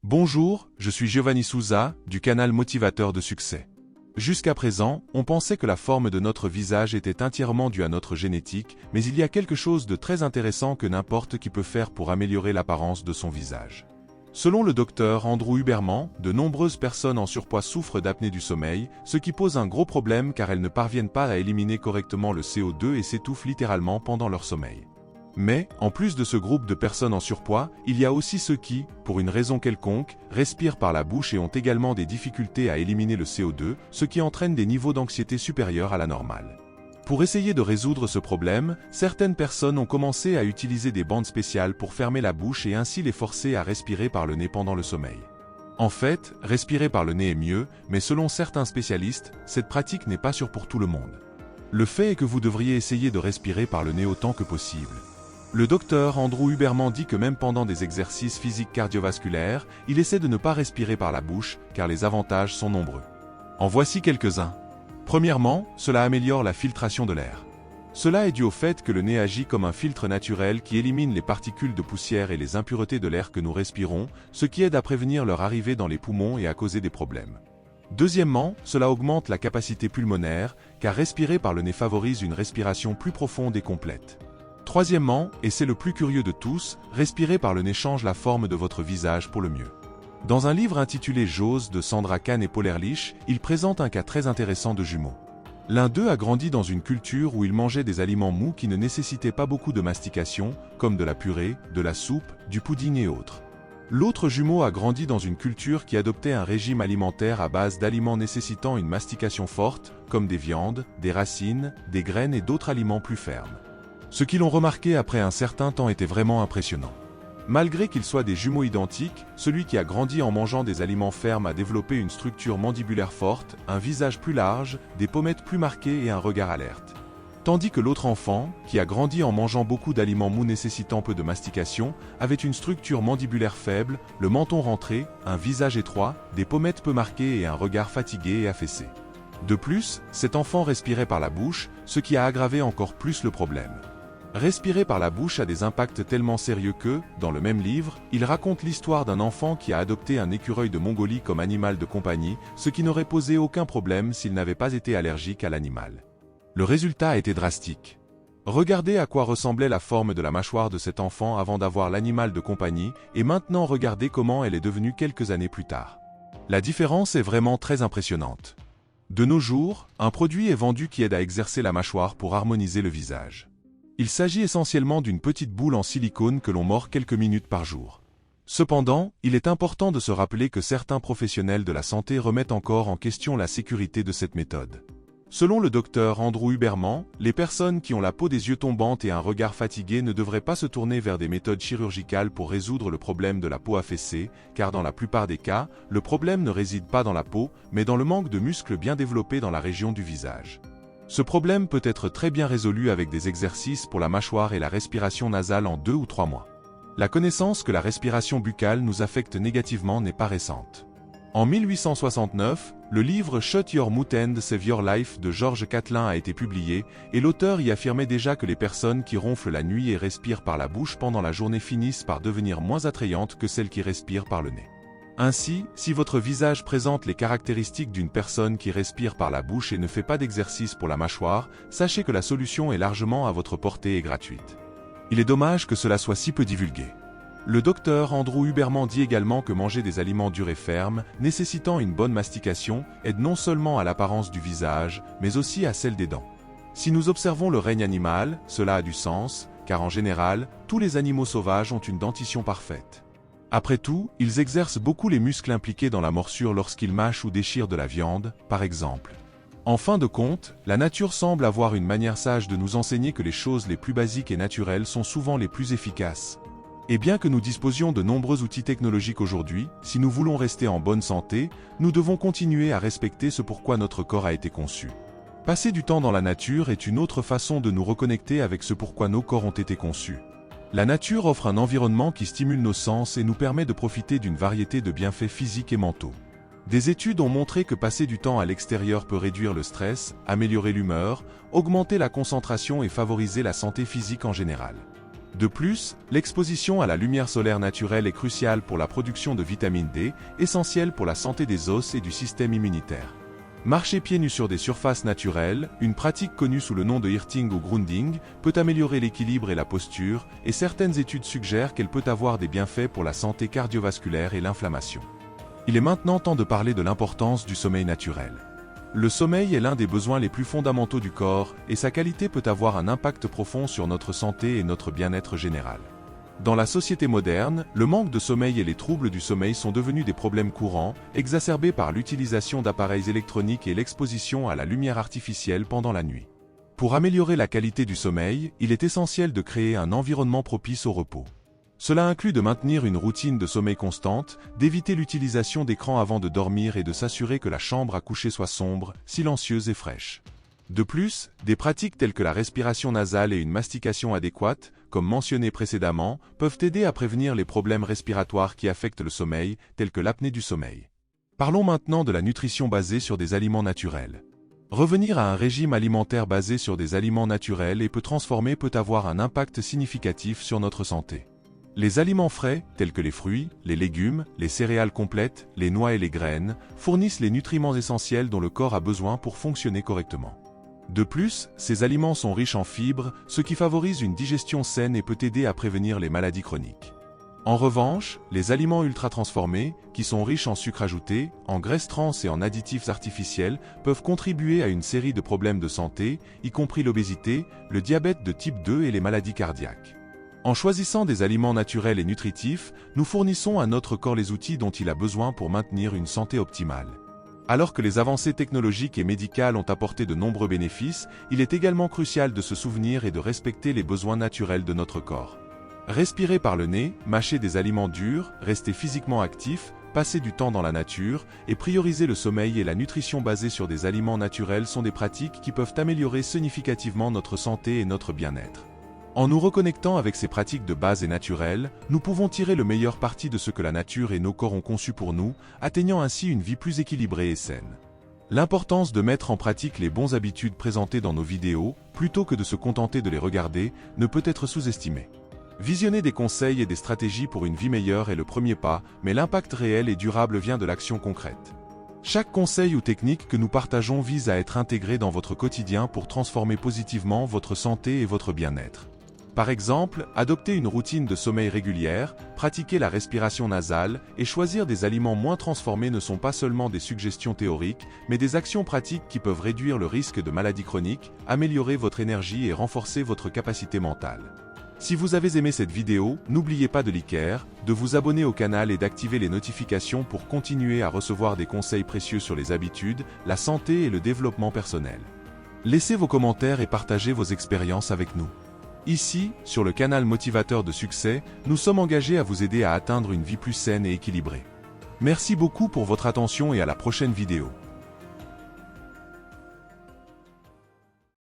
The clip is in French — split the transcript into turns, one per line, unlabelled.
Bonjour, je suis Giovanni Souza, du canal Motivateur de succès. Jusqu'à présent, on pensait que la forme de notre visage était entièrement due à notre génétique, mais il y a quelque chose de très intéressant que n'importe qui peut faire pour améliorer l'apparence de son visage. Selon le docteur Andrew Huberman, de nombreuses personnes en surpoids souffrent d'apnée du sommeil, ce qui pose un gros problème car elles ne parviennent pas à éliminer correctement le CO2 et s'étouffent littéralement pendant leur sommeil. Mais, en plus de ce groupe de personnes en surpoids, il y a aussi ceux qui, pour une raison quelconque, respirent par la bouche et ont également des difficultés à éliminer le CO2, ce qui entraîne des niveaux d'anxiété supérieurs à la normale. Pour essayer de résoudre ce problème, certaines personnes ont commencé à utiliser des bandes spéciales pour fermer la bouche et ainsi les forcer à respirer par le nez pendant le sommeil. En fait, respirer par le nez est mieux, mais selon certains spécialistes, cette pratique n'est pas sûre pour tout le monde. Le fait est que vous devriez essayer de respirer par le nez autant que possible. Le docteur Andrew Huberman dit que même pendant des exercices physiques cardiovasculaires, il essaie de ne pas respirer par la bouche, car les avantages sont nombreux. En voici quelques-uns. Premièrement, cela améliore la filtration de l'air. Cela est dû au fait que le nez agit comme un filtre naturel qui élimine les particules de poussière et les impuretés de l'air que nous respirons, ce qui aide à prévenir leur arrivée dans les poumons et à causer des problèmes. Deuxièmement, cela augmente la capacité pulmonaire, car respirer par le nez favorise une respiration plus profonde et complète. Troisièmement, et c'est le plus curieux de tous, respirer par le nez change la forme de votre visage pour le mieux. Dans un livre intitulé Jaws de Sandra Kahn et Paul Ehrlich, il présente un cas très intéressant de jumeaux. L'un d'eux a grandi dans une culture où il mangeait des aliments mous qui ne nécessitaient pas beaucoup de mastication, comme de la purée, de la soupe, du pudding et autres. L'autre jumeau a grandi dans une culture qui adoptait un régime alimentaire à base d'aliments nécessitant une mastication forte, comme des viandes, des racines, des graines et d'autres aliments plus fermes. Ce qu'ils ont remarqué après un certain temps était vraiment impressionnant. Malgré qu'ils soient des jumeaux identiques, celui qui a grandi en mangeant des aliments fermes a développé une structure mandibulaire forte, un visage plus large, des pommettes plus marquées et un regard alerte. Tandis que l'autre enfant, qui a grandi en mangeant beaucoup d'aliments mous nécessitant peu de mastication, avait une structure mandibulaire faible, le menton rentré, un visage étroit, des pommettes peu marquées et un regard fatigué et affaissé. De plus, cet enfant respirait par la bouche, ce qui a aggravé encore plus le problème. Respirer par la bouche a des impacts tellement sérieux que, dans le même livre, il raconte l'histoire d'un enfant qui a adopté un écureuil de Mongolie comme animal de compagnie, ce qui n'aurait posé aucun problème s'il n'avait pas été allergique à l'animal. Le résultat a été drastique. Regardez à quoi ressemblait la forme de la mâchoire de cet enfant avant d'avoir l'animal de compagnie, et maintenant regardez comment elle est devenue quelques années plus tard. La différence est vraiment très impressionnante. De nos jours, un produit est vendu qui aide à exercer la mâchoire pour harmoniser le visage. Il s'agit essentiellement d'une petite boule en silicone que l'on mord quelques minutes par jour. Cependant, il est important de se rappeler que certains professionnels de la santé remettent encore en question la sécurité de cette méthode. Selon le docteur Andrew Huberman, les personnes qui ont la peau des yeux tombantes et un regard fatigué ne devraient pas se tourner vers des méthodes chirurgicales pour résoudre le problème de la peau affaissée, car dans la plupart des cas, le problème ne réside pas dans la peau, mais dans le manque de muscles bien développés dans la région du visage. Ce problème peut être très bien résolu avec des exercices pour la mâchoire et la respiration nasale en 2 ou 3 mois. La connaissance que la respiration buccale nous affecte négativement n'est pas récente. En 1869, le livre Shut Your Mouth and Save Your Life de George Catlin a été publié, et l'auteur y affirmait déjà que les personnes qui ronflent la nuit et respirent par la bouche pendant la journée finissent par devenir moins attrayantes que celles qui respirent par le nez. Ainsi, si votre visage présente les caractéristiques d'une personne qui respire par la bouche et ne fait pas d'exercice pour la mâchoire, sachez que la solution est largement à votre portée et gratuite. Il est dommage que cela soit si peu divulgué. Le docteur Andrew Huberman dit également que manger des aliments durs et fermes, nécessitant une bonne mastication, aide non seulement à l'apparence du visage, mais aussi à celle des dents. Si nous observons le règne animal, cela a du sens, car en général, tous les animaux sauvages ont une dentition parfaite. Après tout, ils exercent beaucoup les muscles impliqués dans la morsure lorsqu'ils mâchent ou déchirent de la viande, par exemple. En fin de compte, la nature semble avoir une manière sage de nous enseigner que les choses les plus basiques et naturelles sont souvent les plus efficaces. Et bien que nous disposions de nombreux outils technologiques aujourd'hui, si nous voulons rester en bonne santé, nous devons continuer à respecter ce pourquoi notre corps a été conçu. Passer du temps dans la nature est une autre façon de nous reconnecter avec ce pourquoi nos corps ont été conçus. La nature offre un environnement qui stimule nos sens et nous permet de profiter d'une variété de bienfaits physiques et mentaux. Des études ont montré que passer du temps à l'extérieur peut réduire le stress, améliorer l'humeur, augmenter la concentration et favoriser la santé physique en général. De plus, l'exposition à la lumière solaire naturelle est cruciale pour la production de vitamine D, essentielle pour la santé des os et du système immunitaire. Marcher pieds nus sur des surfaces naturelles, une pratique connue sous le nom de hirting ou grounding, peut améliorer l'équilibre et la posture, et certaines études suggèrent qu'elle peut avoir des bienfaits pour la santé cardiovasculaire et l'inflammation. Il est maintenant temps de parler de l'importance du sommeil naturel. Le sommeil est l'un des besoins les plus fondamentaux du corps, et sa qualité peut avoir un impact profond sur notre santé et notre bien-être général. Dans la société moderne, le manque de sommeil et les troubles du sommeil sont devenus des problèmes courants, exacerbés par l'utilisation d'appareils électroniques et l'exposition à la lumière artificielle pendant la nuit. Pour améliorer la qualité du sommeil, il est essentiel de créer un environnement propice au repos. Cela inclut de maintenir une routine de sommeil constante, d'éviter l'utilisation d'écrans avant de dormir et de s'assurer que la chambre à coucher soit sombre, silencieuse et fraîche. De plus, des pratiques telles que la respiration nasale et une mastication adéquate, comme mentionné précédemment, peuvent aider à prévenir les problèmes respiratoires qui affectent le sommeil, tels que l'apnée du sommeil. Parlons maintenant de la nutrition basée sur des aliments naturels. Revenir à un régime alimentaire basé sur des aliments naturels et peu transformés peut avoir un impact significatif sur notre santé. Les aliments frais, tels que les fruits, les légumes, les céréales complètes, les noix et les graines, fournissent les nutriments essentiels dont le corps a besoin pour fonctionner correctement. De plus, ces aliments sont riches en fibres, ce qui favorise une digestion saine et peut aider à prévenir les maladies chroniques. En revanche, les aliments ultra-transformés, qui sont riches en sucre ajouté, en graisses trans et en additifs artificiels, peuvent contribuer à une série de problèmes de santé, y compris l'obésité, le diabète de type 2 et les maladies cardiaques. En choisissant des aliments naturels et nutritifs, nous fournissons à notre corps les outils dont il a besoin pour maintenir une santé optimale. Alors que les avancées technologiques et médicales ont apporté de nombreux bénéfices, il est également crucial de se souvenir et de respecter les besoins naturels de notre corps. Respirer par le nez, mâcher des aliments durs, rester physiquement actif, passer du temps dans la nature, et prioriser le sommeil et la nutrition basée sur des aliments naturels sont des pratiques qui peuvent améliorer significativement notre santé et notre bien-être. En nous reconnectant avec ces pratiques de base et naturelles, nous pouvons tirer le meilleur parti de ce que la nature et nos corps ont conçu pour nous, atteignant ainsi une vie plus équilibrée et saine. L'importance de mettre en pratique les bonnes habitudes présentées dans nos vidéos, plutôt que de se contenter de les regarder, ne peut être sous-estimée. Visionner des conseils et des stratégies pour une vie meilleure est le premier pas, mais l'impact réel et durable vient de l'action concrète. Chaque conseil ou technique que nous partageons vise à être intégré dans votre quotidien pour transformer positivement votre santé et votre bien-être. Par exemple, adopter une routine de sommeil régulière, pratiquer la respiration nasale et choisir des aliments moins transformés ne sont pas seulement des suggestions théoriques, mais des actions pratiques qui peuvent réduire le risque de maladies chroniques, améliorer votre énergie et renforcer votre capacité mentale. Si vous avez aimé cette vidéo, n'oubliez pas de liker, de vous abonner au canal et d'activer les notifications pour continuer à recevoir des conseils précieux sur les habitudes, la santé et le développement personnel. Laissez vos commentaires et partagez vos expériences avec nous. Ici, sur le canal Motivateur de Succès, nous sommes engagés à vous aider à atteindre une vie plus saine et équilibrée. Merci beaucoup pour votre attention et à la prochaine vidéo.